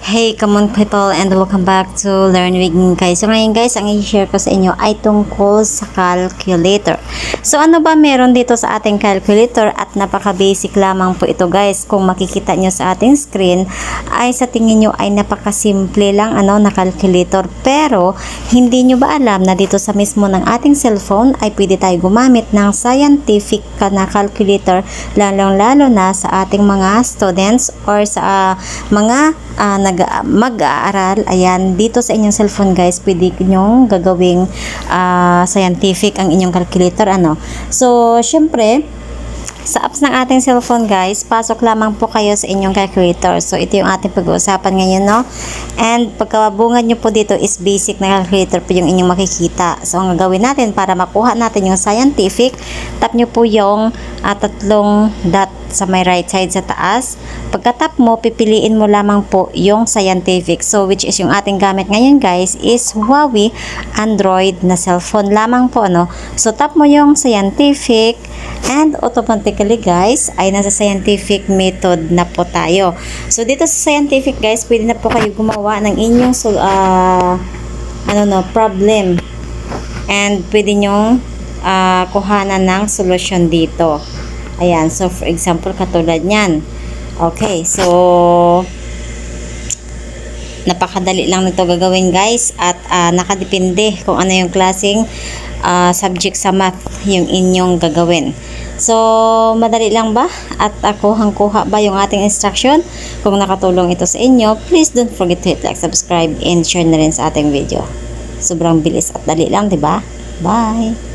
Hey, come on people, and welcome back to Learn with me guys. So ngayon guys, ang i-share ko sa inyo ay tungkol sa calculator. So ano ba meron dito sa ating calculator, at napaka-basic lamang po ito guys. Kung makikita nyo sa ating screen, ay sa tingin nyo ay napaka-simple lang na calculator. Pero hindi nyo ba alam na dito sa mismo ng ating cellphone ay pwede tayo gumamit ng scientific na calculator, lalong-lalo na sa ating mga students or sa mga mag-aaral. Ayan, dito sa inyong cellphone guys, pwede nyong gagawing scientific ang inyong calculator. So syempre sa apps ng ating cellphone guys, pasok lamang po kayo sa inyong calculator. So ito yung ating pag-uusapan ngayon, no? And pagkabungan nyo po dito is basic na calculator po yung inyong makikita. So ang gagawin natin para makuha natin yung scientific, tap nyo po yung tatlong dot sa may right side sa taas. Pagka-tap mo, pipiliin mo lamang po yung scientific. So which is yung ating gamit ngayon guys is Huawei Android na cellphone lamang po, no? So tap mo yung scientific and automatically guys ay nasa scientific method na po tayo. So dito sa scientific guys, pwede na po kayo gumawa ng inyong problem, and pwede nyong kuhanan ng solusyon dito. Ayan, so for example katulad nyan. Okay, so napakadali lang nito gagawin guys, at nakadepende kung ano yung klaseng subject sa math yung inyong gagawin. So madali lang ba at kuhang-kuha ba yung ating instruction? Kung nakatulong ito sa inyo, please don't forget to hit like, subscribe, and share na rin sa ating video. Sobrang bilis at dali lang, 'di ba? Bye.